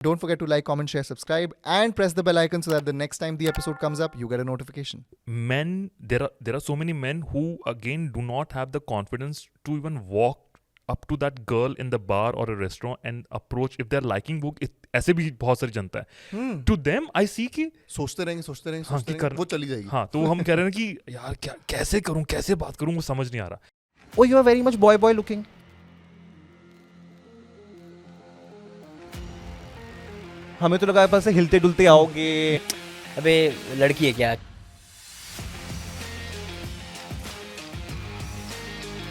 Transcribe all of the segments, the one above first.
Don't forget to like, comment, share, subscribe, and press the bell icon so that the next time the episode comes up, you get a notification. Men, there are so many men who again do not have the confidence to even walk up to that girl in the bar or a restaurant and approach if they're liking वो ऐसे भी बहुत सारी जनता है. To them I see कि सोचते रहेंगे वो चली जाएगी. हाँ, तो हम कह रहे हैं कि यार क्या कैसे करूं, कैसे बात करूं, वो समझ नहीं आ रहा. Oh, you are very much boy looking. हमें तो लगा पास से हिलते डुलते आओगे. अबे लड़की है क्या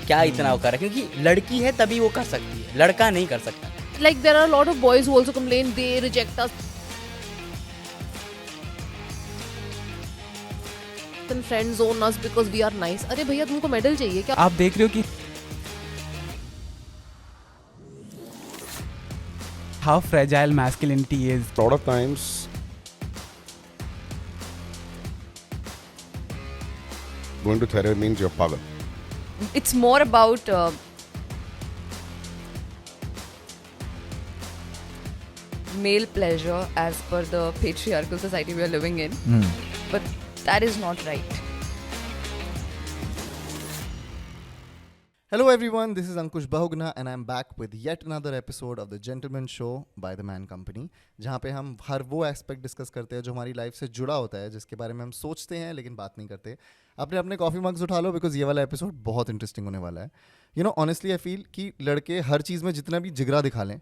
क्या इतना वो कर रहा है, क्योंकि लड़की है तभी वो कर सकती है, लड़का नहीं कर सकता. Like there are a lot of boys who also complain they reject us. And friend zone us because we are nice. अरे भैया तुमको मेडल चाहिए क्या? आप देख रहे हो कि how fragile masculinity is. A lot of times going to therapy means you're pagal. It's more about male pleasure as per the patriarchal society we are living in. But that is not right. Hello everyone, this is Ankush Bahugna and I'm back with yet another episode of the Gentleman Show by The Man Company, जहाँ पे हम हर वो aspect discuss करते हैं जो हमारी life से जुड़ा होता है, जिसके बारे में हम सोचते हैं लेकिन बात नहीं करते. अपने अपने कॉफ़ी मग्स उठा लो बिकॉज ये वाला एपिसोड बहुत इंटरेस्टिंग होने वाला है. You know honestly I feel कि लड़के हर चीज़ में जितना भी जिगरा दिखा लें,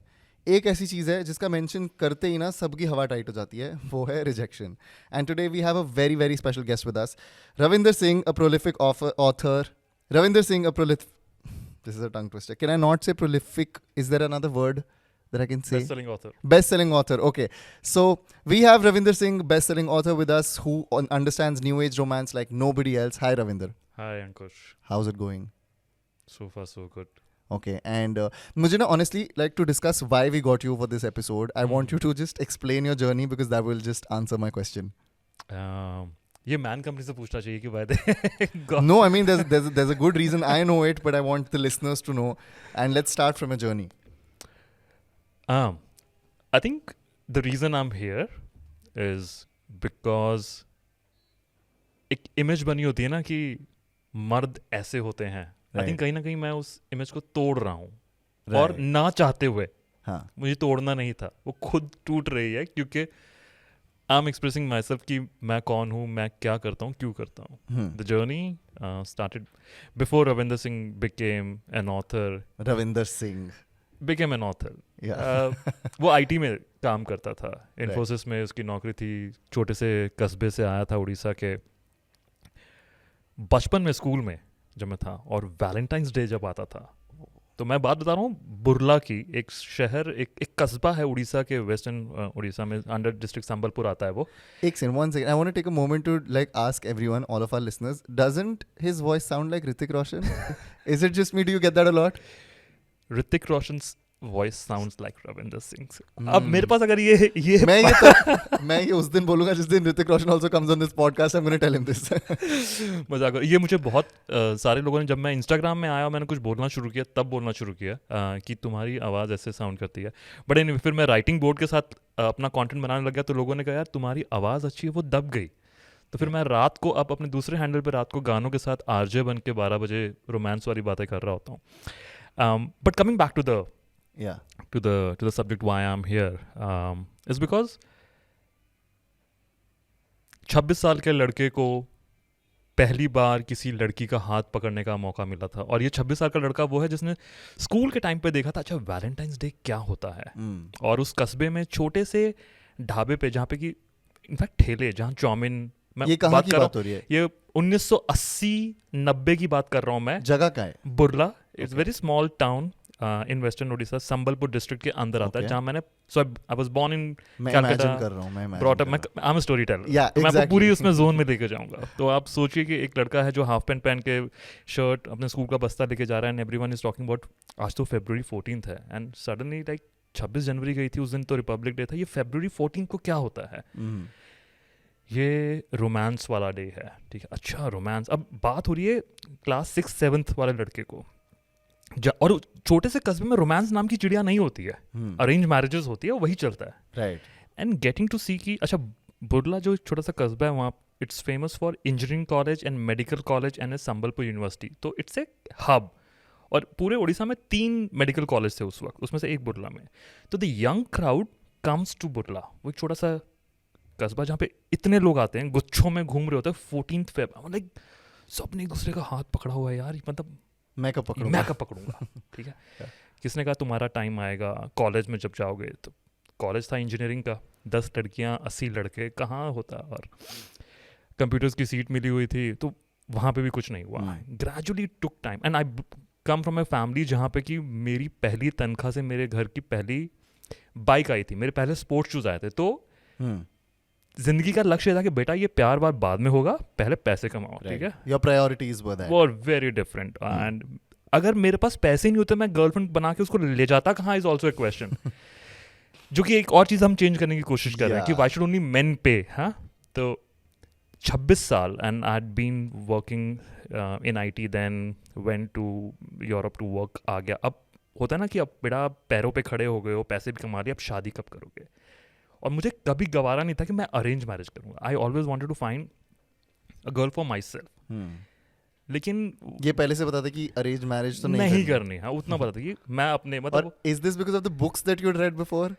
एक ऐसी चीज़ है जिसका मेंशन करते ही ना सबकी हवा टाइट हो जाती है, वो है rejection. And today we have a very very special guest with us, Ravinder Singh, a prolific author. Ravinder Singh, a prolific... This is a tongue twister. Can I not say prolific? Is there another word that I can say? Best-selling author. Best-selling author. Okay. So we have Ravinder Singh, best-selling author, with us who understands new age romance like nobody else. Hi, Ravinder. Hi Ankush. How's it going? So far so good. Okay. And मुझे ना honestly like to discuss why we got you for this episode. I want you to just explain your journey because that will just answer my question. ये man company से पूछना चाहिए कि वायदे. No, I mean there's a good reason. I know it, but I want the listeners to know. And let's start from a journey. I think the reason I'm here is because एक image बनी होती है ना कि मर्द ऐसे होते हैं. आई थिंक कहीं ना कहीं मैं उस इमेज को तोड़ रहा हूँ. और ना चाहते हुए. हाँ. मुझे तोड़ना नहीं था, वो खुद टूट रही है क्योंकि I am expressing my self कि मैं कौन हूँ, मैं क्या करता हूँ, क्यों करता हूँ. The journey started before Ravinder Singh became an author. Ravinder Singh became an author. वो आईटी में काम करता था, इन्फोसिस में उसकी नौकरी थी. छोटे से कस्बे से आया था उड़ीसा के. बचपन में स्कूल में जब मैं था और वैलेंटाइंस डे जब आता था, तो मैं बात बता रहा हूँ बुरला की, एक शहर, एक कस्बा है उड़ीसा के, वेस्टर्न उड़ीसा में, अंडर डिस्ट्रिक्ट संबलपुर आता है वो. एक second, one second. I want to take a moment to like ask everyone, all of our listeners, doesn't his voice sound like Hrithik Roshan? Is it just me? Do you get that a lot? Hrithik Roshan's voice sounds like Ravinder Singh. अब मेरे पास अगर ये मैं ये उस दिन बोलूंगा जिस दिन Hrithik Roshan also comes on this podcast. I'm going to tell him this. मजाक. ये मुझे बहुत सारे लोगों ने, जब मैं इंस्टाग्राम में आया और मैंने कुछ बोलना शुरू किया, तब बोलना शुरू किया कि तुम्हारी आवाज़ ऐसे साउंड करती है. बट anyway, फिर मैं राइटिंग बोर्ड के साथ अपना कंटेंट बनाने लग गया, तो लोगों ने कहा यार तुम्हारी आवाज़ अच्छी है, वो दब गई. तो फिर मैं रात को अब अपने दूसरे हैंडल पे रात को गानों के साथ आरजे बन के 12 बजे रोमांस वाली बातें कर रहा होता हूँ. But coming back to the subject why I'm here is because 26 साल के लड़के को पहली बार किसी लड़की का हाथ पकड़ने का मौका मिला था. और ये 26 साल का लड़का वो है जिसने स्कूल के टाइम पे देखा था अच्छा वैलेंटाइंस डे क्या होता है. और उस कस्बे में छोटे से ढाबे पे, जहाँ पे कि इनफैक्ट ठेले, जहाँ चाउमीन, मैं ये कहाँ की बात हो रही है? ये 1980-90 की बात कर रहा हूँ मैं. जगह का है? Burla. It's very small town in western Orissa, Sambalpur district के अंदर आता है, जहाँ मैंने I was born in Calcutta, brought up. I am a storyteller. मैं आपको पूरी उसमें जोन में लेके जाऊंगा. तो आप सोचिए कि एक लड़का है जो हाफ पैंट पहन के, शर्ट, अपने स्कूल का बस्ता लेके जा रहा है, and everyone is talking about, आज तो February 14th है, एंड सडनली लाइक 26 जनवरी गई थी उस दिन, तो रिपब्लिक डे था. ये February 14th को क्या होता है? ये रोमांस वाला डे है. ठीक है, अच्छा रोमांस. अब बात हो रही है क्लास 6th 7th वाले लड़के को. और छोटे से कस्बे में रोमांस नाम की चिड़िया नहीं होती है, अरेंज मैरिजेस होती है, वही चलता है. राइट. एंड गेटिंग टू सी कि अच्छा बुरला जो छोटा सा कस्बा है वहाँ, it's famous for engineering college and medical college and Sambalpur university. तो इट्स ए हब, और पूरे उड़ीसा में 3 मेडिकल कॉलेज थे उस वक्त, उसमें से एक बुरला में. तो the young crowd comes to Burla, वो एक छोटा सा कस्बा जहाँ पे इतने लोग आते हैं, गुच्छों में घूम रहे होते हैं. 14th Feb, लाइक सबने एक दूसरे का हाथ पकड़ा हुआ है यार, मतलब मैं कब पकड़ूंगा. ठीक है. किसने कहा तुम्हारा टाइम आएगा कॉलेज में जब जाओगे. तो कॉलेज था इंजीनियरिंग का, 10 लड़कियां 80 लड़के, कहाँ होता. और कंप्यूटर्स की सीट मिली हुई थी, तो वहाँ पे भी कुछ नहीं हुआ. Gradually took time, and I come from a family जहाँ पे कि मेरी पहली तनख्वाह से मेरे घर की पहली बाइक आई थी, मेरे पहले स्पोर्ट्स शूज़ आए थे. तो जिंदगी का लक्ष्य था कि बेटा ये प्यार बार बाद में होगा, पहले पैसे कमाओ. ठीक है. Your priorities were very different. And अगर मेरे पास पैसे नहीं होते, मैं गर्लफ्रेंड बना के उसको ले जाता कहाँ, इज ऑल्सो ए क्वेश्चन. जो कि एक और चीज़ हम चेंज करने की कोशिश कर रहे हैं कि वाई शुड ओनली मेन पे. हाँ, तो 26 साल, and I had been working in IT, then went to Europe to work. आ गया. अब होता है ना कि अब बेटा पैरों पे खड़े हो गए हो, पैसे भी कमा लिए, अब शादी कब करोगे. और मुझे कभी गवारा नहीं था कि मैं अरेंज मैरिज करूँगा. I always wanted to find a girl for myself. लेकिन ये पहले से पता था कि अरेंज मैरिज तो नहीं करनी. हाँ, उतना पता था कि मैं अपने मतलब. Is this because of the books that you had read before?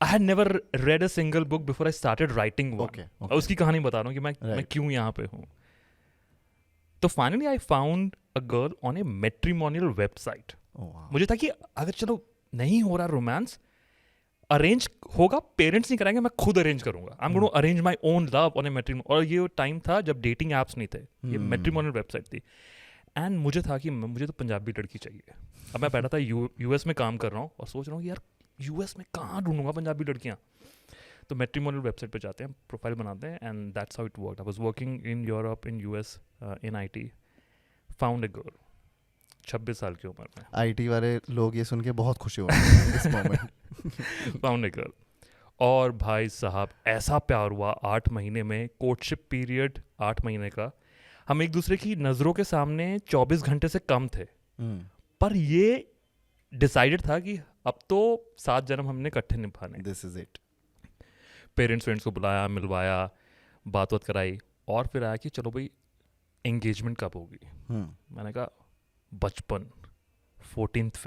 I had never read a single book before I started writing one. Okay. उसकी कहानी बता रहा हूँ कि मैं क्यों यहाँ पे हूँ. तो finally I found a girl on a matrimonial website. मुझे था कि अगर चलो नहीं हो रहा रोमांस, अरेंज होगा, पेरेंट्स नहीं कराएंगे, मैं खुद अरेंज करूंगा. I am going to arrange my own love on a matrimonial. और ये टाइम था जब डेटिंग एप्स नहीं थे, ये मैट्रिमोनियल वेबसाइट थी. एंड मुझे था कि मुझे तो पंजाबी लड़की चाहिए. अब मैं बैठा था US में काम कर रहा हूँ और सोच रहा हूँ यार US में कहाँ ढूंढूंगा पंजाबी लड़कियाँ. तो मैट्रिमोनियल वेबसाइट पे जाते हैं, प्रोफाइल बनाते हैं, and that's how it worked. I was working in Europe, in US, in IT, found a girl 26 साल की उम्र में. IT वाले लोग ये सुन के बहुत खुशी हो रहे हैं इस मोमेंट. Found a girl. और भाई साहब ऐसा प्यार हुआ 8 महीने में. कोर्टशिप पीरियड 8 महीने का. हम एक दूसरे की नज़रों के सामने 24 घंटे से कम थे. पर ये डिसाइडेड था कि अब तो 7 जन्म हमने इकट्ठे निभाने. This is it. Parents friends को बुलाया, मिलवाया, बात कराई, और फिर आया कि चलो भाई एंगेजमेंट कब होगी. मैंने कहा बचपन 14th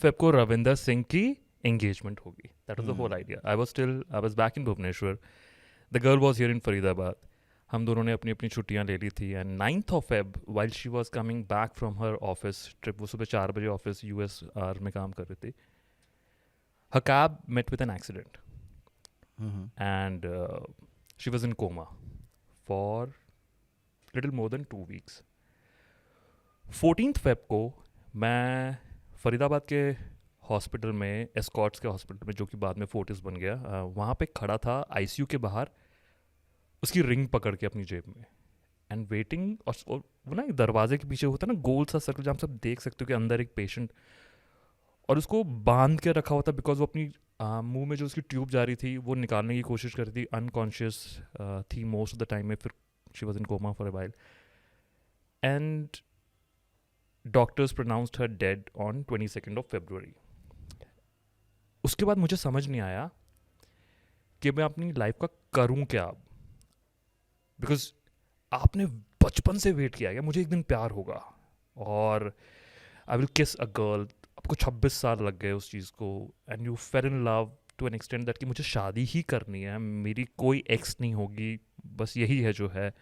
Feb को रविंदर सिंह की एंगेजमेंट होगी. That was the whole idea. I was back in Bhubaneswar, the girl was here in Faridabad. हम दोनों ने अपनी अपनी छुट्टियां ले ली थी. And 9th of Feb, while she was coming back from her office trip, वो सुबह 4 बजे ऑफिस USR में काम कर रही थी, her cab met with an accident. And she was in coma for little more than 2 weeks. 14th Feb को मैं फरीदाबाद के हॉस्पिटल में, एस्कॉट्स के हॉस्पिटल में, जो कि बाद में फोर्टिस बन गया, वहाँ पे खड़ा था ICU के बाहर, उसकी रिंग पकड़ के अपनी जेब में, एंड वेटिंग. और वो ना एक दरवाजे के पीछे होता है ना गोल सा सर्कल, जहाँ सब देख सकते हो कि अंदर एक पेशेंट, और उसको बांध के रखा हुआ था बिकॉज वो अपनी मुंह में जो उसकी ट्यूब जा रही थी वो निकालने की कोशिश कर रही थी. अनकॉन्शियस थी मोस्ट ऑफ द टाइम में. फिर she was in coma for a while, and doctors pronounced her dead on 22nd of February. उसके बाद मुझे समझ नहीं आया कि मैं अपनी लाइफ का करूं क्या अब. बिकॉज आपने बचपन से वेट किया है मुझे एक दिन प्यार होगा और आई विल किस अ गर्ल. आपको 26 साल लग गए उस चीज़ को, and you fell in love to an extent that कि मुझे शादी ही करनी है, मेरी कोई एक्स नहीं होगी, बस यही है जो है.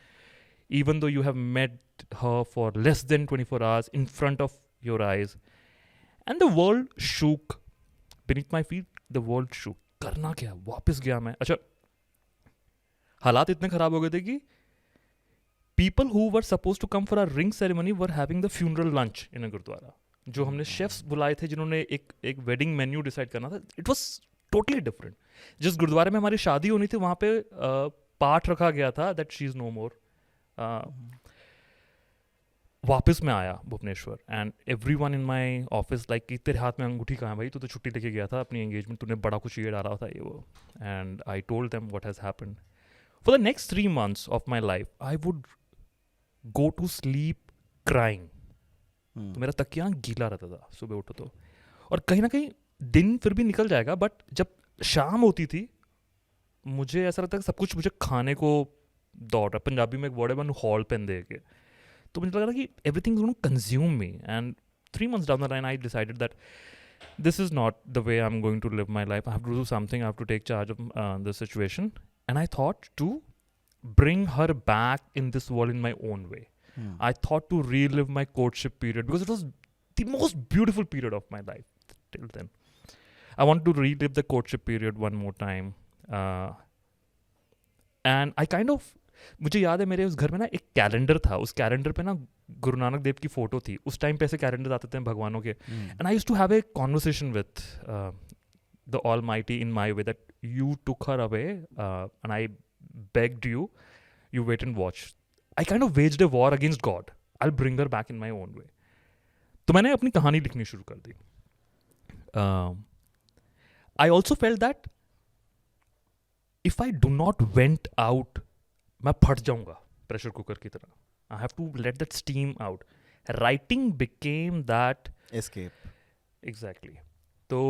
even though you have met her for less than 24 hours in front of your eyes, and the world shook beneath my feet. The world shook. करना क्या, वापस गया मैं. अच्छा, हालात इतने खराब हो गए थे कि people who were supposed to come for a ring ceremony were having the funeral lunch in a gurdwara. जो हमने शेफ्स बुलाए थे जिन्होंने एक वेडिंग मेन्यू डिसाइड करना था, इट वॉज टोटली डिफरेंट. जिस गुरुद्वारे में हमारी शादी होनी थी वहाँ पे पाठ रखा गया था that she is no more. वापस मैं आया Bhubaneswar, and everyone in my office like कि तेरे हाथ में अंगूठी कहाँ है भाई, तू तो छुट्टी लेके गया था अपनी एंगेजमेंट, तूने बड़ा कुछ ये डाला था ये वो. And I told them what has happened. For the next 3 months of my life I would go to sleep crying. तो मेरा तकिया गीला रहता था सुबह उठो तो, और कहीं ना कहीं दिन फिर भी निकल जाएगा, बट जब शाम होती थी मुझे ऐसा लगता है कि सब कुछ मुझे खाने को दौड़ रहा है. पंजाबी में एक वर्ड है मैंने हॉल पेन दे के, तो मुझे लग रहा कि everything is going to consume me. And 3 months down the line I decided that this is not the way I'm going to live my life. I have to do something. I have to take charge of the situation. And I thought to bring her back in this world in my own way. I thought to relive my courtship period because it was the most beautiful period of my life till then. I want to relive the courtship period one more time. And I kind of, मुझे याद है मेरे उस घर में ना एक calendar था, उस कैलेंडर पे ना गुरु नानक देव की फोटो थी. उस टाइम पे ऐसे कैलेंडर आते थे भगवानों के. And I used to have a conversation with the almighty in my way that you took her away and I begged you wait and watch. I kind of waged a war against God. I will bring her back in my own way. तो मैंने अपनी कहानी लिखनी शुरू कर दी. I also felt that if I do not vent out मैं फट जाऊंगा प्रेशर कुकर की तरह. I have to let that steam out. Writing became that escape. Exactly. तो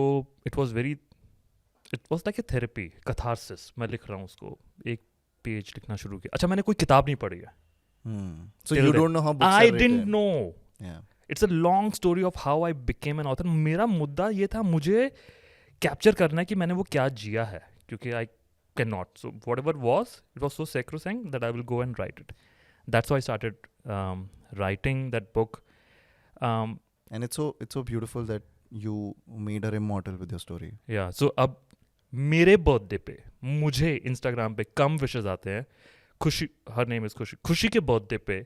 it was like a therapy, catharsis. मैं लिख रहा हूँ उसको, एक पेज लिखना शुरू किया. अच्छा, मैंने कोई किताब नहीं पढ़ी है. So you don't know how books I are didn't written. know. Yeah. It's a long story of how I became an author. मेरा मुद्दा ये था, मुझे कैप्चर करना है कि मैंने वो क्या जिया है, क्योंकि I cannot. So whatever it was so sacrosanct that I will go and write it. That's why I started writing that book. And it's so beautiful that you made her immortal with your story. Yeah. So अब मेरे birthday पे मुझे Instagram पे कम wishes आते हैं. खुशी, her name is खुशी. खुशी के बर्थडे पे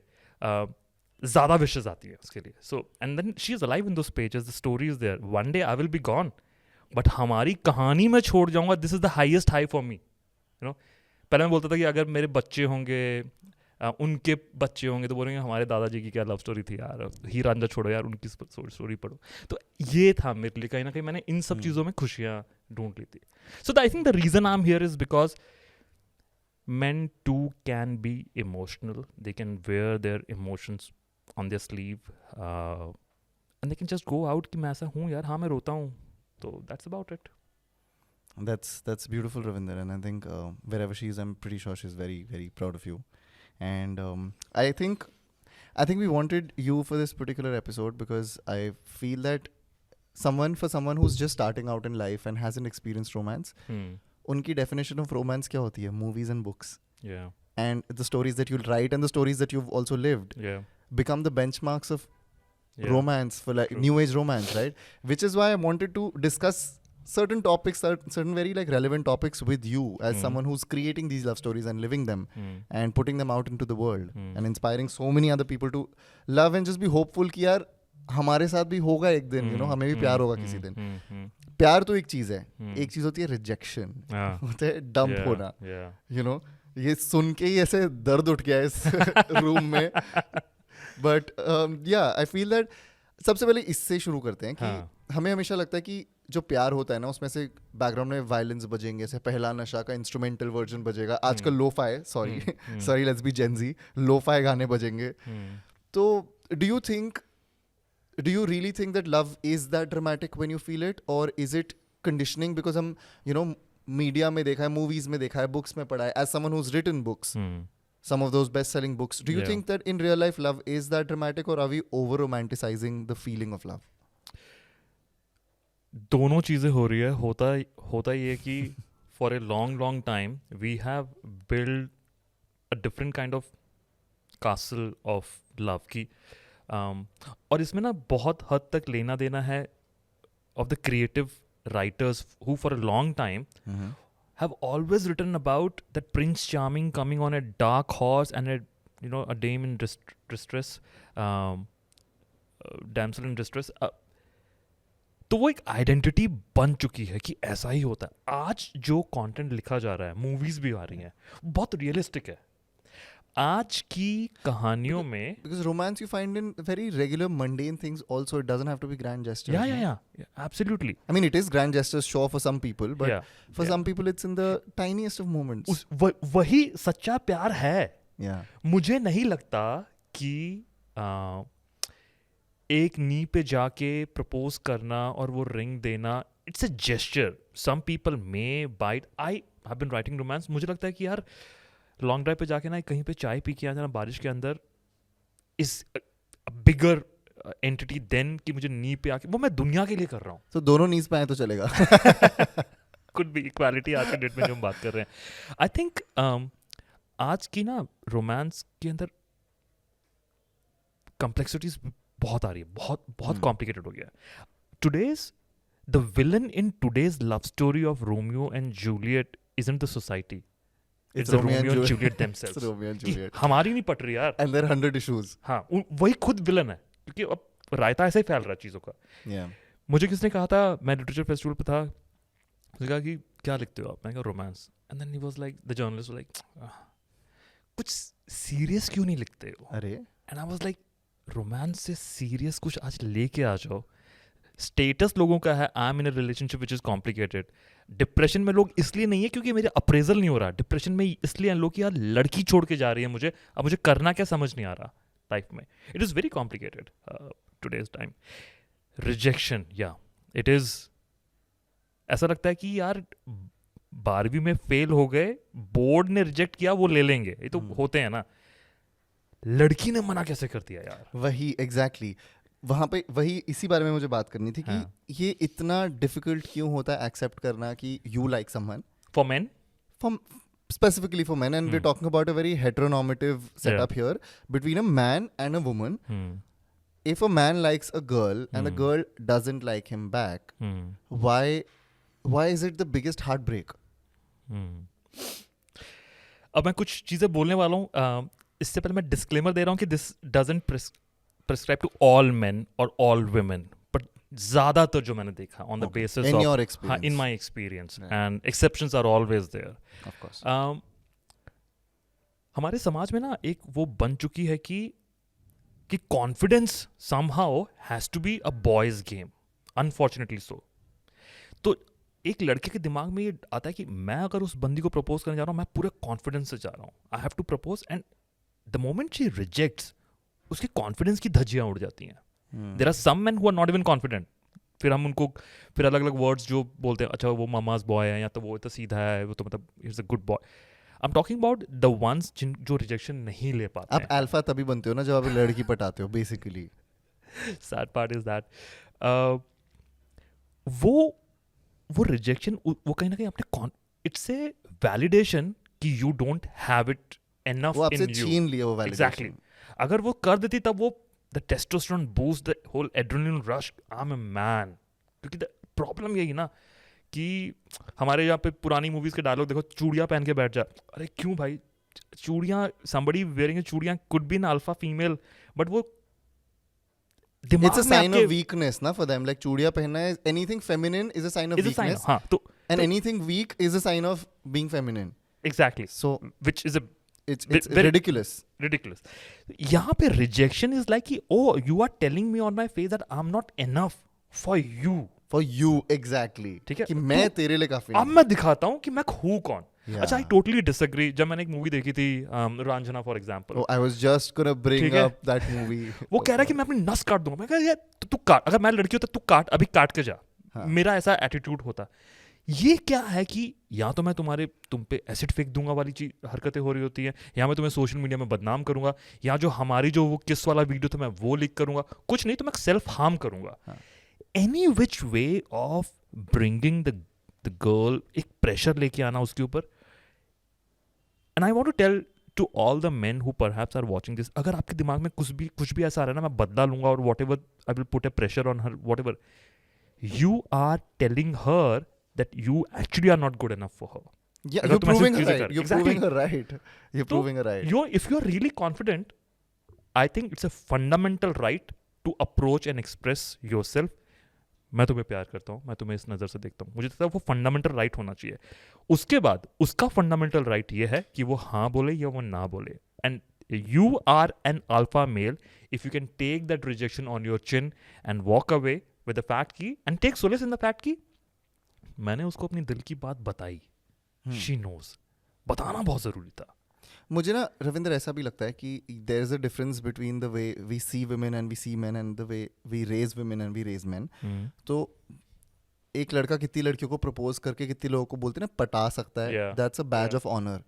ज़्यादा विशेस आती हैं उसके लिए. So and then she is alive in those pages, the story is there. One day I will be gone, but हमारी कहानी में छोड़ जाऊंगा. This is the highest high for me. You know, पहले मैं बोलता था कि अगर मेरे बच्चे होंगे, उनके बच्चे होंगे, तो बोलेंगे हमारे दादाजी की क्या लव स्टोरी थी यार, ही रांझा छोड़ो यार, उनकी स्टोरी पढ़ो. तो ये था मेरे लिए, कहीं ना कहीं मैंने इन सब चीज़ों में खुशियाँ ढूंढ ली थी. So I think the reason I am here is because men too can be emotional. They can wear their emotions on their sleeve, and they can just go out कि मैं ऐसा हूँ यार, हाँ मैं रोता हूँ. So that's about it. That's beautiful, Ravinder, and I think wherever she is, I'm pretty sure she's very, very proud of you. And I think we wanted you for this particular episode because I feel that for someone who's just starting out in life and hasn't experienced romance, उनकी definition of romance क्या होती है? Movies and books. Yeah. And the stories that you'll write and the stories that you've also lived become the benchmarks of romance, for like new age romance, right? Which is why I wanted to discuss certain topics, certain very like relevant topics with you as someone who's creating these love stories and living them and putting them out into the world and inspiring so many other people to love and just be hopeful कि यार हमारे साथ भी होगा एक दिन, you know, हमें भी प्यार होगा किसी दिन. प्यार तो एक चीज है, एक चीज होती है रिजेक्शन, होता है डंप होना. यू नो, ये सुन के ही ऐसे दर्द उठ गया इस रूम में. बट या आई फील दैट सबसे पहले इससे शुरू करते हैं कि हमें हमेशा लगता है कि जो प्यार होता है ना, उसमें से बैकग्राउंड में वायलेंस बजेंगे, जैसे पहला नशा का इंस्ट्रूमेंटल वर्जन बजेगा. आजकल lofi, sorry let's be Gen Z, lofi गाने बजेंगे. तो do you really think that love is that dramatic when you feel it, or is it conditioning? Because हम, you know, media में देखा है, movies में देखा है, books में पढ़ा है, as someone who's written books, some of those best-selling books, do you think that in real life love is that dramatic, or are we over-romanticizing the feeling of love? दोनों चीज़ें हो रही है. होता ये कि for a long time we have built a different kind of castle of love की और इसमें ना बहुत हद तक लेना देना है of the creative writers who for a long time have always written about that Prince Charming coming on a dark horse and a dame in distress, damsel in distress. तो वो एक आइडेंटिटी बन चुकी है कि ऐसा ही होता है. आज जो कंटेंट लिखा जा रहा है, मूवीज भी आ रही हैं, बहुत रियलिस्टिक है. आज की कहानियों में because romance you find in very regular mundane things also, it doesn't have to be grand gestures. Yeah, absolutely. I mean, it is grand gestures, sure, for some people, but for some people it's in the tiniest of moments. वही सच्चा प्यार है. Yeah. मुझे नहीं लगता कि एक नी पे जाके प्रपोज करना और वो रिंग देना, it's a gesture. Some people may bite. I have been writing romance. मुझे लगता है कि यार लॉन्ग ड्राइव पे जाके ना कहीं पे चाय पी के आ जाना बारिश के अंदर इज बिगर एंटिटी देन कि मुझे नी पे आके, वो मैं दुनिया के लिए कर रहा हूँ. तो दोनों नीज पे आए तो चलेगा. कुड बी इक्वालिटी आज के डेट में जो हम बात कर रहे हैं. आई थिंक आज की ना रोमांस के अंदर कॉम्प्लेक्सिटीज बहुत आ रही है, बहुत बहुत कॉम्प्लिकेटेड हो गया. Today's the villain in today's love story of Romeo and Juliet isn't the society. It's Romeo and Juliet themselves. Romeo and Juliet. हमारी नहीं पट रही यार. And there are 100 issues. हाँ, वही खुद विलन है, क्योंकि अब रायता ऐसे ही फैल रहा है चीज़ों का. Yeah. मुझे किसने कहा था, मैं लिटरेचर फेस्टिवल पे था, उसने कहा कि क्या लिखते हो आप? मैंने कहा romance. And then he was like, the journalist was like, कुछ सीरियस क्यों नहीं लिखते हो? अरे. And I was like, romance से सीरियस कुछ आज लेके आ जाओ. स्टेटस लोगों का है, I am in a relationship which is complicated. Depression में लोग इसलिए नहीं है क्योंकि मेरे अप्रेजल नहीं हो रहा. डिप्रेशन में इसलिए हैं लोग कि यार लड़की छोड़ के जा रही है मुझे, अब मुझे करना क्या समझ नहीं आ रहा लाइफ में. It is very complicated today's time. Rejection, या इट इज़, ऐसा लगता है कि यार 12वीं में फेल हो गए, बोर्ड ने रिजेक्ट किया, वो ले लेंगे. ये तो होते हैं ना. लड़की ने मना कैसे कर दिया यार? वही एग्जैक्टली वहाँ पे वही इसी बारे में मुझे बात करनी थी कि ये इतना डिफिकल्ट क्यों होता है एक्सेप्ट करना कि you like someone. For main, for specifically for men, and we're talking about a very heteronormative setup here between a man and a woman. If a man likes a girl and the girl doesn't like him back, why is it the biggest heartbreak? अब मैं कुछ चीज़ें बोलने वाला हूँ. इससे पहले मैं डिस्क्लेमर दे रहा हूँ कि this doesn't prescribe to all men or all women, but ज़्यादातर जो मैंने देखा on the basis in of your experience, in my experience, and exceptions are always there. Of course. हमारे समाज में ना एक वो बन चुकी है कि confidence somehow has to be a boy's game, unfortunately so. तो एक लड़के के दिमाग में ये आता है कि मैं अगर उस बंदी को प्रपोज करने जा रहा हूँ, मैं पूरे कॉन्फिडेंस से जा रहा हूँ, I have to propose, and the moment she rejects, उसके कॉन्फिडेंस की धज्जियां उड़ जाती हैं. There are some men who are not even confident. फिर हम उनको फिर अलग अलग वर्ड्स जो बोलते हैं, अच्छा वो मामाज बॉय है, या तो वो तो सीधा है, वो तो मतलब is a good boy. I am talking about the ones जो रिजेक्शन नहीं ले पाते. आप अल्फा तभी बनते हो ना जब आप लड़की पटाते हो basically. Sad part is that वो रिजेक्शन, वो कहीं ना कहीं अपने इट्स ए वैलिडेशन कि you don't have it enough in you. वो आपसे छीन लिया वो वैलिडेशन. एग्जैक्टली. अगर वो कर देती तब वो the testosterone boost, the whole adrenaline rush, I am a man. क्योंकि द प्रॉब्लम यही ना कि हमारे यहाँ पे पुरानी मूवीज के डायलॉग देखो, चूड़ियाँ पहन के बैठ जा. अरे क्यों भाई? चूड़ियाँ, somebody wearing चूड़ियाँ could be an alpha female, but वो दिमाग It's a sign of weakness ना for them. Like चूड़ियाँ पहनना है, anything feminine is a sign of weakness. हाँ, तो and anything weak is a sign of being feminine. Exactly. So which is a it's ridiculous. Ridiculous. यहाँ पे rejection is like कि oh you are telling me on my face that I'm not enough for you. For you exactly. ठीक है? कि मैं तेरे लिए काफी. अब मैं दिखाता हूँ कि मैं हूँ कौन. अच्छा, I totally disagree. जब मैंने एक मूवी देखी थी Raanjhanaa for example. Oh, I was just gonna bring up that movie. वो कह रहा है कि मैं अपनी नस काट दूंगा. मैं कह यार तू काट, अगर मैं लड़की होता तू काट, अभी काट के जा. मेरा ऐसा एटीट्यूड होता. ये क्या है कि या तो मैं तुम पे एसिड फेंक दूंगा वाली चीज हरकतें हो रही होती है, या मैं तुम्हें सोशल मीडिया में बदनाम करूंगा, या जो हमारी जो वो किस वाला वीडियो था मैं वो लीक करूंगा. कुछ नहीं तो मैं सेल्फ हार्म करूंगा. Any which way of bringing the girl, एक प्रेशर लेके आना उसके ऊपर. And I want to tell to all the men who perhaps are watching this, अगर आपके दिमाग में कुछ भी ऐसा आ रहा है ना, मैं बदला लूंगा और whatever I will put a pressure on her, whatever, you are telling her that you actually are not good enough for her. Yeah, you're proving her right. You're proving her right. You're proving her right. If you're really confident, I think it's a fundamental right to approach and express yourself. मैं तुम्हें प्यार करता हूँ, मैं तुम्हें इस नज़र से देखता हूँ. मुझे लगता है वो फंडामेंटल राइट होना चाहिए. उसके बाद उसका फंडामेंटल राइट ये है कि वो हाँ बोले या वो ना बोले. And you are an alpha male if you can take that rejection on your chin and walk away with the fact कि, and take solace in the fact कि मैंने उसको अपनी दिल की बात बताई. She knows. बताना बहुत जरूरी था. मुझे ना रविंद्र ऐसा भी लगता है कि there is a difference between the way we see women and we see men and the way we raise women and we raise men. तो एक लड़का कितनी लड़कियों को प्रपोज करके कितने लोगों को बोलते हैं ना पटा सकता है, that's a badge of honour.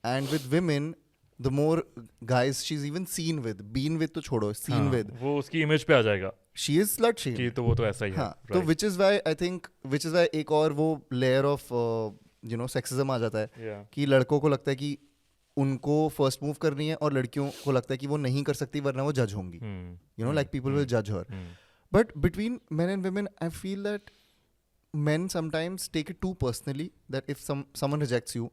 And with women the more guys she's even seen with, been with तो छोड़ो, seen with, वो उसकी इमेज पे आ जाएगा, she is slut shamed. कि तो वो तो ऐसा ही है. हाँ, तो which is why I think एक और वो layer of you know sexism आ जाता है कि लड़कों को लगता है कि उनको फर्स्ट मूव करनी है और लड़कियों को लगता है कि वो नहीं कर सकती वरना वो जज होंगी. You know, like people will judge her. But between men and women, I feel that men sometimes take it too personally, that if someone rejects you,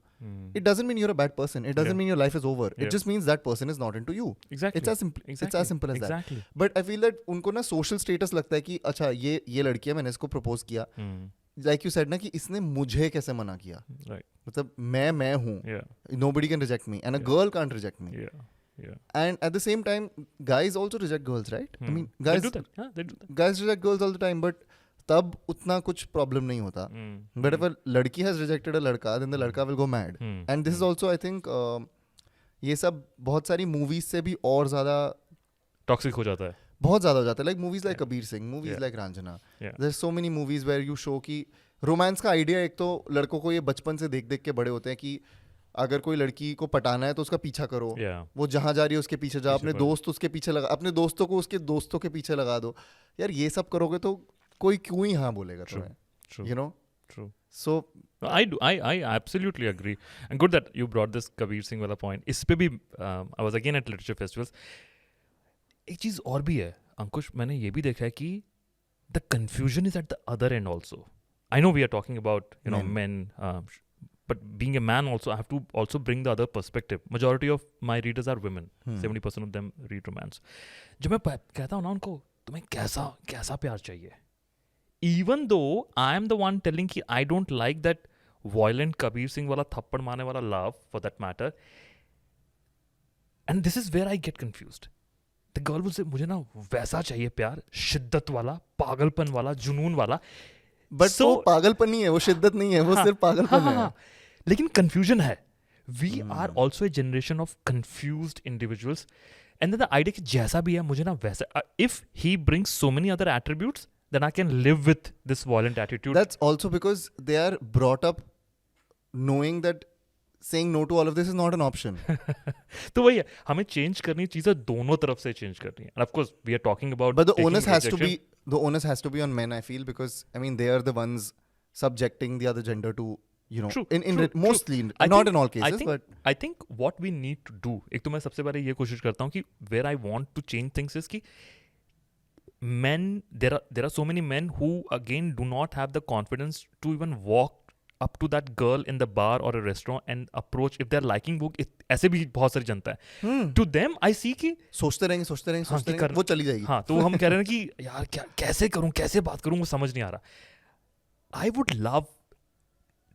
it doesn't mean you're a bad person, it doesn't mean your life is over, it just means that person is not into you. Exactly. It's as simple as that. But I feel that उनको ना social status लगता है कि अच्छा ये लड़की है, मैंने इसको propose किया, like you said ना कि इसने मुझे कैसे मना किया, मतलब मैं हूँ, nobody can reject me and a girl can't reject me. And at the same time guys also reject girls, right? I mean guys they do that. Guys reject girls all the time, but तब उतना कुछ problem नहीं होता. But अगर लड़की has rejected अ लड़का, then the लड़का will go mad. And this is also I think ये सब बहुत सारी मूवीज से भी और ज्यादा टॉक्सिक हो जाता है, बहुत ज्यादा हो जाता है. Like movies like Kabir Singh, movies like Raanjhanaa, there are so many movies where you show कि रोमांस का आइडिया, एक तो लड़कों को ये बचपन से देख देख के बड़े होते हैं कि अगर कोई लड़की को पटाना है तो उसका पीछा करो, वो जहाँ जा रही है उसके पीछे जा, अपने दोस्त उसके पीछे लगा, अपने दोस्तों को उसके दोस्तों के पीछे लगा दो. यार ये सब करोगे तो कोई क्यों ही हाँ बोलेगा तुम्हें, you know? True. So I absolutely agree, and good that you brought this Kabir Singh वाला point. इस पे भी I was again at literature festivals. एक चीज और भी है अंकुश, मैंने ये भी देखा है कि the confusion is at the other end also. I know we are talking about men, but being a man also I have to also bring the other perspective. Majority of my readers are women. 70% of them read romance. जब मैं कहता हूँ ना उनको तुम्हें कैसा प्यार चाहिए, even though I am the one telling कि I don't like that violent Kabir Singh वाला थप्पड़ मारने वाला love for that matter, and this is where I get confused. The girl will say मुझे ना वैसा चाहिए प्यार, शिद्दत वाला, पागलपन वाला, जुनून वाला. But वो पागलपन नहीं है, वो शिद्दत नहीं है, वो सिर्फ पागलपन है. लेकिन confusion है. We are also a generation of confused individuals, and then the idea कि जैसा भी है मुझे ना वैसा, if he brings so many other attributes, then I can live with this violent attitude. That's also because they are brought up knowing that saying no to all of this is not an option. तो वही है, हमें change करनी चीजें दोनों तरफ से change करनी है. And of course we are talking about, but the onus has to be on men, I feel, because I mean they are the ones subjecting the other gender to, you know, true, mostly true. Not in all cases, but I think what we need to do, एक तो मैं सबसे पहले ये कोशिश करता हूँ कि where I want to change things is कि men, there are so many men who again do not have the confidence to even walk up to that girl in the bar or a restaurant and approach if they're liking book. ऐसे भी बहुत सारी जनता है. To them I see कि सोचते रहेंगे वो चली जाएगी. हाँ, तो हम कह रहे हैं कि यार कैसे करूँ, कैसे बात करूँ, वो समझ नहीं आ रहा. I would love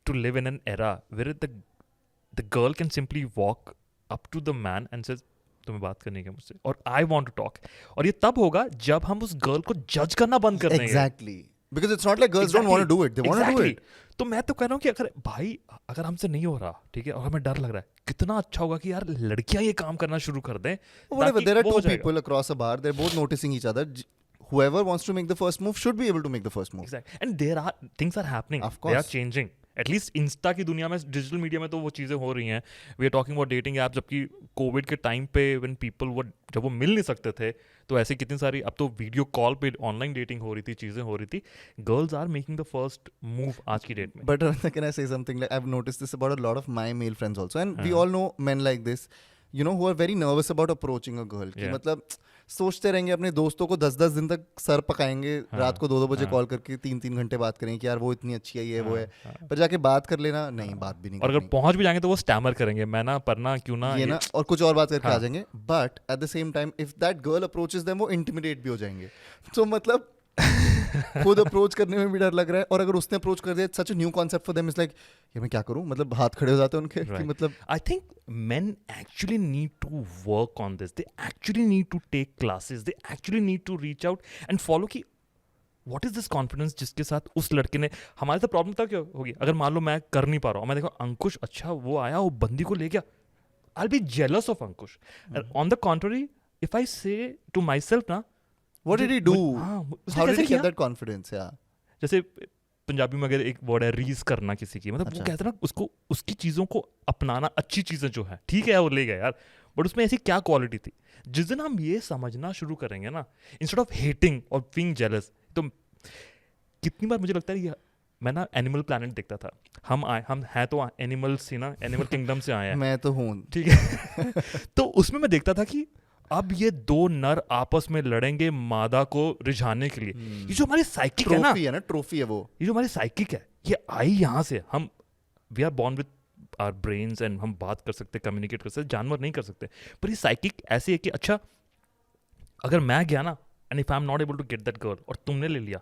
to live in an era where the girl can simply walk up to the man and says तुम्हें बात करनी है मुझसे और आई वांट टू टॉक. और ये तब होगा जब हम उस गर्ल को जज करना बंद कर देंगे. Exactly, because it's not like girls don't want to do it, they want to do it. तो मैं तो कह रहा हूँ कि अगर हमसे नहीं हो रहा, ठीक है, और हमें डर लग रहा है, कितना अच्छा होगा कि यार लड़कियां ये काम करना शुरू कर दें. There are two people across a bar, they're both noticing each other. Whoever wants to make the first move should be able to make the first move. Exactly. And things are happening. Of course. They are changing. At least Insta की दुनिया में, digital media में तो वो चीज़ें हो रही हैं. We are talking about dating app. जबकि कोविड के टाइम पे व्हेन पीपल जब वो मिल नहीं सकते थे, तो ऐसे कितनी सारी, अब तो वीडियो कॉल पे ऑनलाइन डेटिंग हो रही थी, चीज़ें हो रही थी. Girls are making the first move आज की डेट में. But can I say something, like I have noticed this about a lot of my male friends also, and we all know men like this, you know, who are very nervous about approaching a girl. कि मतलब सोचते रहेंगे, अपने दोस्तों को 10-10 दिन तक sir पकाएंगे, रात को 2-2 बजे कॉल करके 3-3 घंटे बात करेंगे कि यार वो इतनी अच्छी है, ये वो है, पर जाके बात कर लेना, नहीं, बात भी नहीं. और अगर पहुंच भी जाएंगे तो वो स्टैमर करेंगे, मैं ना, पर ना, क्यों ना, ये ना, और कुछ और बात करके आ जाएंगे. But at the same time if that girl approaches them, वो इंटिमिडेट भी हो जाएंगे. तो मतलब खुद अप्रोच करने में भी डर लग रहा है, और अगर उसने अप्रोच कर दिया, such a new concept for them. Is like ये मैं क्या करूं, मतलब हाथ खड़े हो जाते हैं उनके. कि मतलब I think men actually need to work on this. They actually need to take classes. They actually need to reach out and follow कि what is this confidence जिसके साथ उस लड़के ने, हमारे तो प्रॉब्लम था क्या होगी, अगर मान लो मैं कर नहीं पा रहा हूँ, मैं देखो अंकुश, अच्छा वो आया, वो बंदी को ले गया, I'll be jealous of Ankush. On the contrary, if I say to myself ना, what did he do? उसने How did कैसे he get किया? that confidence? Yeah. जैसे पंजाबी में अगर एक वर्ड है रीस करना किसी की, मतलब वो कहते हैं ना उसको, उसकी चीज़ों को अपनाना, अच्छी चीज़ें जो है, ठीक है वो ले गया यार, बट उसमें ऐसी क्या क्वालिटी थी? जिस दिन हम ये समझना शुरू करेंगे ना, इंस्टेड ऑफ हेटिंग और बीइंग जेलस, तो कितनी बार मुझे लगता है ये, मैं ना एनिमल प्लैनेट देखता था, हम हैं तो एनिमल्स ही ना, एनिमल किंगडम से आए हैं, मैं तो हूँ, ठीक है तो उसमें मैं देखता था कि अब ये दो नर आपस में लड़ेंगे मादा को रिझाने के लिए। ये जो हमारी साइकिक है ना, ट्रॉफी है वो, ये जो हमारी साइकिक है, ये आई यहाँ से। हम we are born with our brains and हम बात कर सकते, कम्युनिकेट कर सकते, जानवर नहीं कर सकते, पर ये साइकिक ऐसी है कि अच्छा अगर मैं गया ना, and if I am not able to get that girl, और तुमने ले लिया,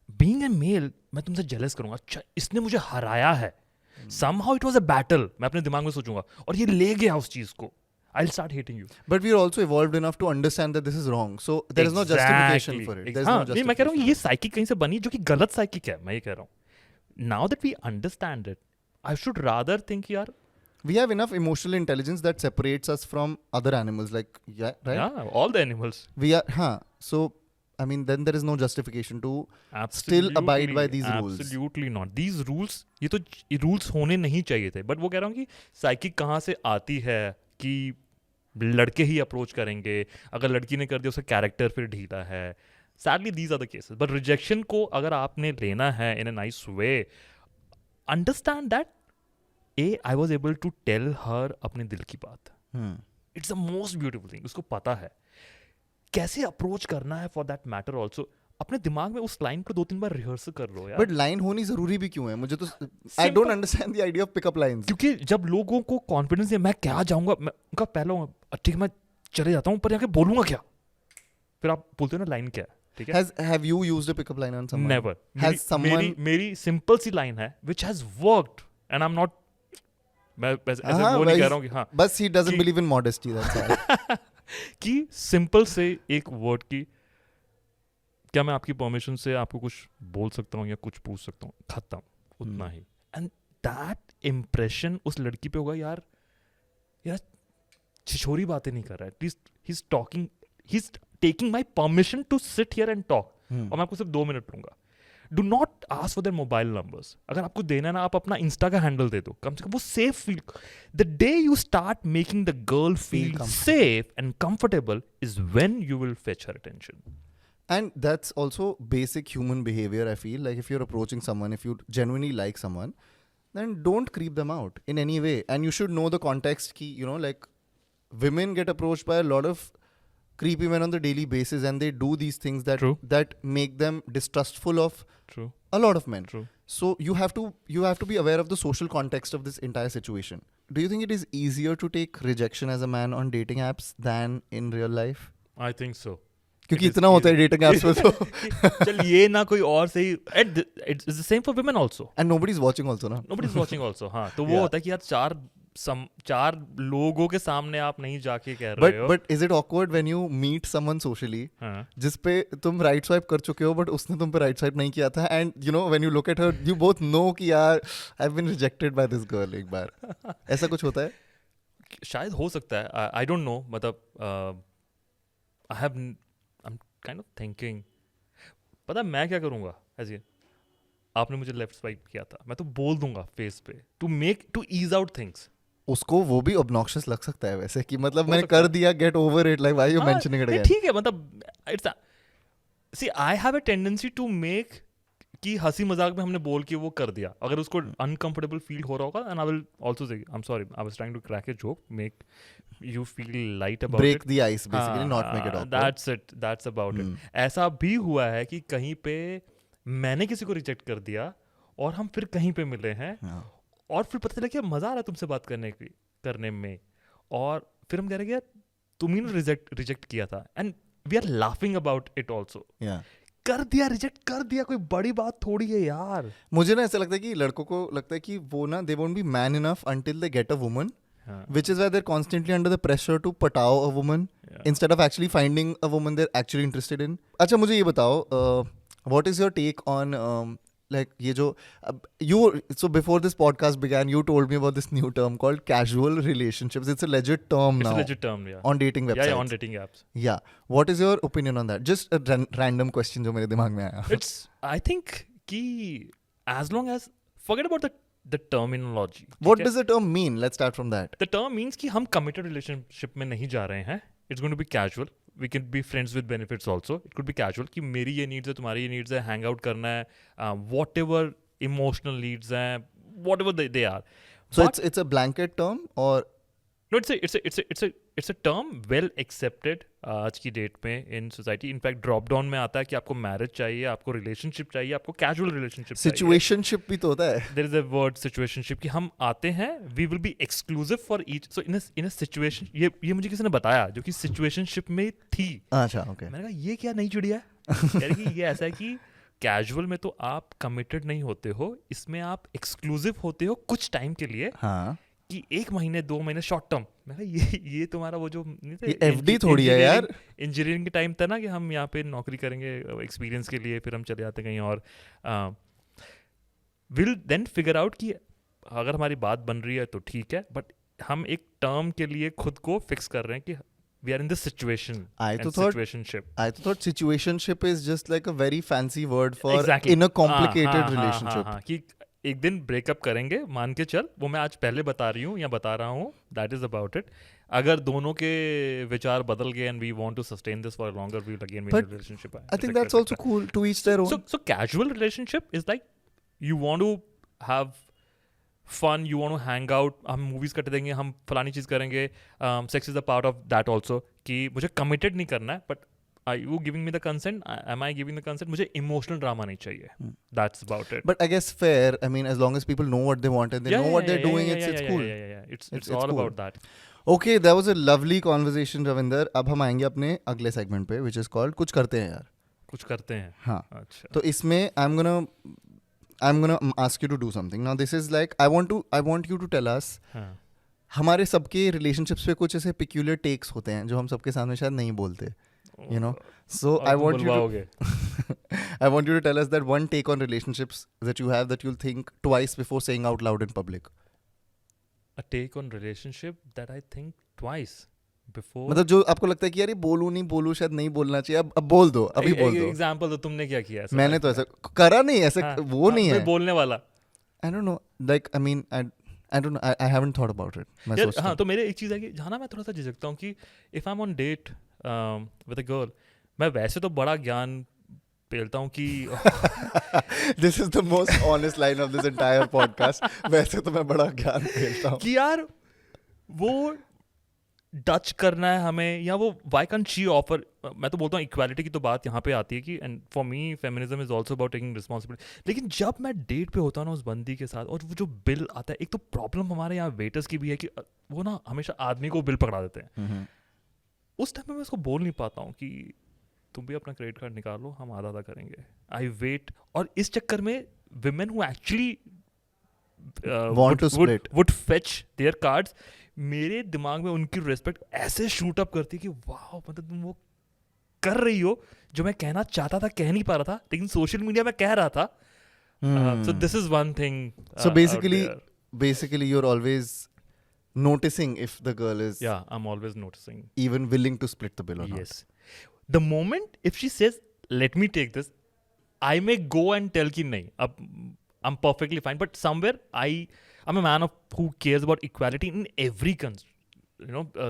बीइंग ए मेल मैं तुमसे जेलस करूंगा, अच्छा इसने मुझे हराया है, somehow it was a battle, मैं अपने दिमाग में सोचूंगा, और ये ले गया उस चीज को, I'll start hating you. But we are also evolved enough to understand that this is wrong. So there is no justification for it. There's no justification. नहीं, मैं कह रहा हूँ ये साइकिक कहीं से बनी जो कि गलत साइकिक है, मैं ये कह रहा हूँ। Now that we understand it, I should rather think यार, we have enough emotional intelligence that separates us from other animals, like right? Yeah, all the animals. We are, so I mean, then there is no justification to still abide by these rules. Absolutely not. These rules, ये rules होने नहीं चाहिए थे, but वो कह रहा हूँ कि साइकिक कहाँ से आती है कि लड़के ही अप्रोच करेंगे, अगर लड़की ने कर दिया उसका कैरेक्टर फिर ढीला है। Sadly these are the cases, but rejection को अगर आपने लेना है in a nice way, understand that I was able to tell her अपने दिल की बात, it's the most beautiful thing. उसको पता है कैसे अप्रोच करना है, फॉर दैट मैटर ऑल्सो अपने दिमाग में उस लाइन को 2-3 बार रिहर्सल कर लो यार। बट लाइन होनी जरूरी भी क्यों है? मुझे तो I don't understand the idea of pickup lines. क्योंकि जब लोगों को कॉन्फिडेंस है, मैं क्या जाऊंगा, मैं उनका पहला ठीक है मैं चले जाता हूँ, पर जाके बोलूंगा क्या, फिर आप बोलते हो ना लाइन क्या है, ठीक है। Have you used a pickup line on someone? Never. Has someone? मेरी सिंपल सी लाइन है which has worked and I'm not, मैं ऐसे वो नहीं कह रहा हूँ कि हाँ, बस he doesn't believe in modesty, that's all. कि सिंपल से एक वर्ड की, क्या मैं आपकी परमिशन से आपको कुछ बोल सकता हूँ या कुछ पूछ सकता हूँ, खत्म, उतना ही। एंड दैट इम्प्रेशन उस लड़की पे होगा, यार छिछोरी बातें नहीं कर रहा है, at least he is talking, he is taking my permission to sit here and talk, और मैं आपको सिर्फ 2 मिनट लूंगा। Do not ask for their mobile numbers, अगर आपको देना है ना, आप अपना इंस्टा का हैंडल दे दो, कम से कम वो safe feel. The day you start making the girl feel safe and comfortable is when you will fetch her attention. And that's also basic human behavior, I feel. Like if you're approaching someone, if you genuinely like someone, then don't creep them out in any way. And you should know the context ki, you know, like women get approached by a lot of creepy men on the daily basis, and they do these things that True. that make them distrustful of True. a lot of men. True. So you have to be aware of the social context of this entire situation. Do you think it is easier to take rejection as a man on dating apps than in real life? I think so. क्योंकि इतना होता है dating apps में तो चल ये ना कोई और सही, it's the same for women also, and nobody is watching also ना, नोबडी इज वाचिंग आल्सो। हाँ, तो वो होता है कि यार चार लोगों के सामने आप नहीं जाके कह रहे हो। But is it awkward when you meet someone socially जिस पे तुम राइट स्वाइप कर चुके हो, बट उसने तुम पे राइट स्वाइप नहीं किया था, and you know when you look at her you both know कि यार I have been rejected by this girl एक बार, ऐसा कुछ होता है? शायद हो सकता है, आई डोंट नो, मतलब I am kind of thinking, पता मैं क्या करूंगा, ऐसे आपने मुझे लेफ्ट स्वाइप किया था, मैं तो बोल दूंगा फेस पे, टू ईज आउट थिंग्स। उसको वो भी ऑब्नॉक्शियस लग सकता है वैसे, कि मतलब मैंने कर दिया, get over it, like why you mentioning it again. ठीक है, मतलब it's see I have a tendency to make कि हंसी मजाक में हमने बोल के वो कर दिया, अगर उसको अनकंफर्टेबल फील हो रहा होगा, and I will also say I am sorry, I was trying to crack a joke, make you feel light about break it, the ice basically, not make it awkward. that's about it. ऐसा भी हुआ है कि कहीं पे मैंने किसी को रिजेक्ट कर दिया और हम फिर कहीं पे मिले हैं, और फिर पता चला कि मजा आ रहा है तुमसे बात करने में, और फिर हम कह रहे हैं यार तुम ही ने रिजेक्ट किया था, and we are laughing about it also. कर दिया, रिजेक्ट कर दिया, कोई बड़ी बात थोड़ी है यार। मुझे ना ऐसा लगता है कि लड़कों को लगता है कि वो ना they won't be man enough until they get a woman, which is why they're constantly under the pressure to patao a woman instead of actually finding a woman they're actually interested in. अच्छा, मुझे ये बताओ, what is your take on like ये जो you so before this podcast began you told me about this new term called casual relationships. It's a legit term now. It's a legit term, yeah. On dating websites. Yeah, on dating apps. Yeah. What is your opinion on that? Just a random question जो मेरे दिमाग में आया. It's I think कि as long as forget about the terminology. What does the term mean? Let's start from that. The term means कि हम committed relationship में नहीं जा रहे हैं. It's going to be casual. We can be friends with benefits also. It could be casual कि मेरी ये needs है, तुम्हारी ये needs है, hang out करना है, whatever emotional needs हैं, whatever they are. So it's a blanket term or no? It's a term well accepted आज की डेट में in society. In fact, drop down में आता है कि आपको marriage चाहिए, आपको relationship चाहिए, आपको casual relationship चाहिए. situationship भी तो होता है. There is a word situationship कि हम आते हैं, we will be exclusive for each. So in a situation ये मुझे किसी ने बताया जो कि situationship में थी. अच्छा, okay. मैंने कहा ये क्या नई चिड़िया है? यार कि ये ऐसा है कि कैजुअल में तो आप कमिटेड नहीं होते हो, इसमें आप एक्सक्लूसिव होते हो कुछ टाइम के लिए. हाँ. कि 1 महीने 2 महीने शॉर्ट टर्म. मैं कहा ये तुम्हारा वो जो ये एफडी थोड़ी है यार. इंजीनियरिंग के टाइम था ना कि हम यहाँ पे नौकरी करेंगे एक्सपीरियंस के लिए, फिर हम चले जाते कहीं और. विल देन फिगर आउट कि अगर हमारी बात बन रही है तो ठीक है, बट हम एक टर्म के लिए खुद को फिक्स कर रहे हैं कि we are in this situation. I thought situationship is just like a very fancy word for in a complicated relationship. कि एक दिन ब्रेकअप करेंगे, मान के चल, वो मैं आज पहले बता रही हूँ या बता रहा हूँ, that is about it. अगर दोनों के विचार बदल गए and we want to sustain this for longer, we will again be in a relationship. I think that's also cool, to each their own. So casual relationship is like you want to have fun, you want to hang out, हम movies cut देंगे, हम फलानी चीज़ करेंगे. Sex is a part of that also कि मुझे committed नहीं करना है, but are you giving me the consent? Am I giving the consent? मुझे emotional drama नहीं चाहिए. That's about it. But I guess fair. I mean, as long as people know what they want and they know what they're doing, it's cool. Yeah. It's all cool. about that. Okay, that was a lovely conversation, Ravinder. अब हम आएंगे अपने अगले segment पे, which is called कुछ करते हैं यार. कुछ करते हैं. हाँ. अच्छा. तो इसमें I'm gonna ask you to do something. Now this is like I want you to tell us. हाँ. हमारे सबके relationships पे कुछ ऐसे peculiar takes होते हैं जो हम सबके सामने शायद नहीं बोलते. You know, so I want you to tell us that one take on relationships that you have that you'll think twice before saying out loud in public. A take on relationship that I think twice before. मतलब जो आपको लगता है कि यार ये बोलूं शायद नहीं बोलना चाहिए, अब बोल दो, अभी बोल दो. एग्जांपल तो तुमने क्या किया ऐसा? मैंने तो ऐसा करा नहीं, ऐसा वो नहीं है बोलने वाला. I don't know, like I mean I don't know, I haven't thought about it. मैं सोचता हूँ. हाँ, तो मेरे एक चीज़ है कि जहाँ ना मैं थोड़ा सा झिझकता हूँ कि if I'm on date with a girl, मैं वैसे तो बड़ा ज्ञान पेलता हूँ कि This is the most honest line of this entire podcast. वैसे तो मैं बड़ा ज्ञान पेलता हूँ कि यार वो डच करना है हमें, या वो why can't she offer. मैं तो बोलता हूँ इक्वालिटी की तो बात यहाँ पे आती है कि and for me feminism is also about taking responsibility. लेकिन जब मैं डेट पे होता हूँ ना उस बंदी के साथ, और वो जो बिल आता है, एक तो प्रॉब्लम हमारे यहाँ वेटर्स की भी है कि वो ना हमेशा आदमी को बिल पकड़ा देते हैं. उस टाइम में मैं उसको बोल नहीं पाता हूँ कि तुम भी अपना क्रेडिट कार्ड निकालो, हम आधा आधा करेंगे. I wait. और इस चक्कर में women who actually would fetch their cards, मेरे दिमाग में उनकी रिस्पेक्ट ऐसे शूट अप करती है कि वाह, मतलब तुम वो कर रही हो जो मैं कहना चाहता था, कह नहीं पा रहा था, लेकिन सोशल मीडिया में कह रहा था. So this is one thing. So basically you're always noticing if the girl is. Yeah, I'm always noticing. Even willing to split the bill or not. Yes. The moment if she says, "Let me take this," I may go and tell कि नहीं, अब I'm perfectly fine. But somewhere I'm a man who cares about equality in every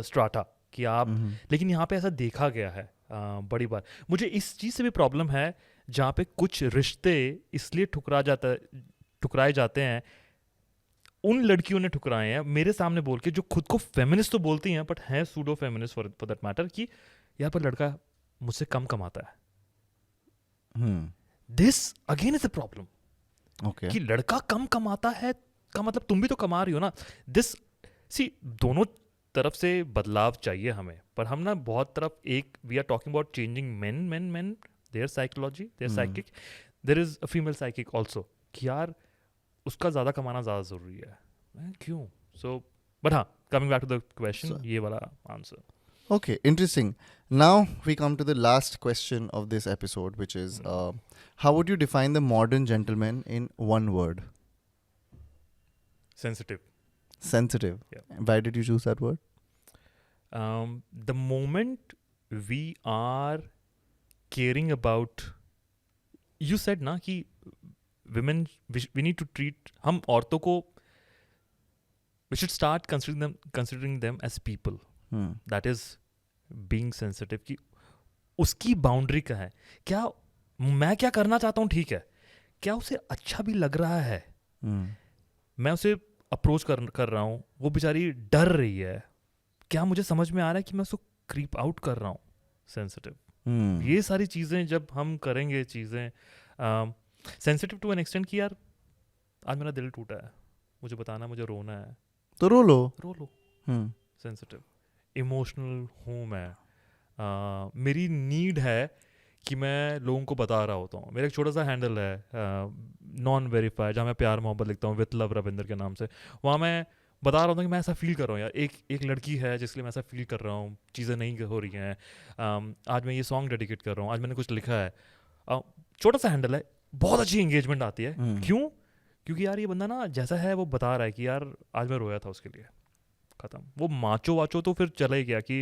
strata. कि आप, लेकिन यहाँ पे ऐसा देखा गया है बड़ी बार. मुझे इस चीज़ से भी प्रॉब्लम है जहाँ पे कुछ रिश्ते इसलिए ठुकराए जाते हैं, उन लड़कियों ने ठुकराए हैं मेरे सामने बोल के, जो खुद को फेमिनिस्ट तो बोलती हैं बट हैं pseudo feminist for that matter, कि यहाँ पर लड़का मुझसे कम कमाता है. This again is a problem. कि लड़का कम कमाता है का मतलब तुम भी तो कमा रही हो ना. दिस सी दोनों तरफ से बदलाव चाहिए हमें, पर हम ना बहुत तरफ एक we are talking about changing men their psychology, their psychic. There is a female psychic also कि यार उसका ज़्यादा कमाना ज़्यादा ज़रूरी है. क्यों? सो बट हाँ, coming back to the question, ये वाला answer. Okay, interesting. Now we come to the last question of this episode, which is how would you define the modern gentleman in one word? Sensitive. Sensitive. Yeah. Why did you choose that word? The moment we are caring about, you said ना कि women, we need to treat, हम औरतों को, we should start considering them as people. That is being sensitive. कि उसकी boundary क्या है, क्या मैं क्या करना चाहता हूँ ठीक है, क्या उसे अच्छा भी लग रहा है, मैं उसे अप्रोच कर रहा हूँ, वो बेचारी डर रही है, क्या मुझे समझ में आ रहा है कि मैं उसको क्रीप आउट कर रहा हूँ. सेंसिटिव. ये सारी चीज़ें जब हम करेंगे, चीज़ें सेंसिटिव टू एन एक्सटेंट कि यार आज मेरा दिल टूटा है, मुझे बताना, मुझे रोना है, तो रो लो. सेंसिटिव. इमोशनल हूँ मैं, मेरी नीड है कि मैं लोगों को बता रहा होता हूँ. मेरा एक छोटा सा हैंडल है नॉन वेरीफाइड, जहाँ मैं प्यार मोहब्बत लिखता हूँ विथ लव रविंदर के नाम से. वहाँ मैं बता रहा हूँ कि मैं ऐसा फील कर रहा हूँ यार, एक लड़की है जिसके लिए मैं ऐसा फील कर रहा हूँ, चीज़ें नहीं हो रही हैं, आज मैं ये सॉन्ग डेडिकेट कर रहा हूँ, आज मैंने कुछ लिखा है. छोटा सा हैंडल है, बहुत अच्छी एंगेजमेंट आती है. क्यों? क्योंकि यार ये बंदा ना जैसा है वो बता रहा है कि यार आज मैं रोया था उसके लिए. खत्म. वो माचो वाचो तो फिर चला ही गया कि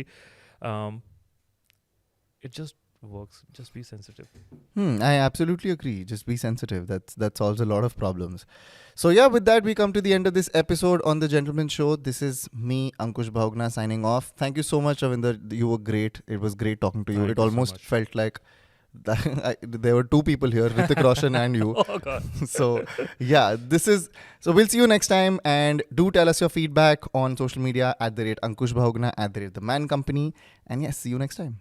it just works. Just be sensitive. I absolutely agree. Just be sensitive. That solves a lot of problems. So yeah, with that we come to the end of this episode on The Gentleman Show. This is me, Ankush Bahugna, signing off. Thank you so much, Ravinder. You were great. It was great talking to you. Thank it you almost so much. felt like there were two people here, Hrithik Roshan and you. Oh God. So yeah, so we'll see you next time, and do tell us your feedback on social media @Ankush Bahugna, @The Man Company, and yes, see you next time.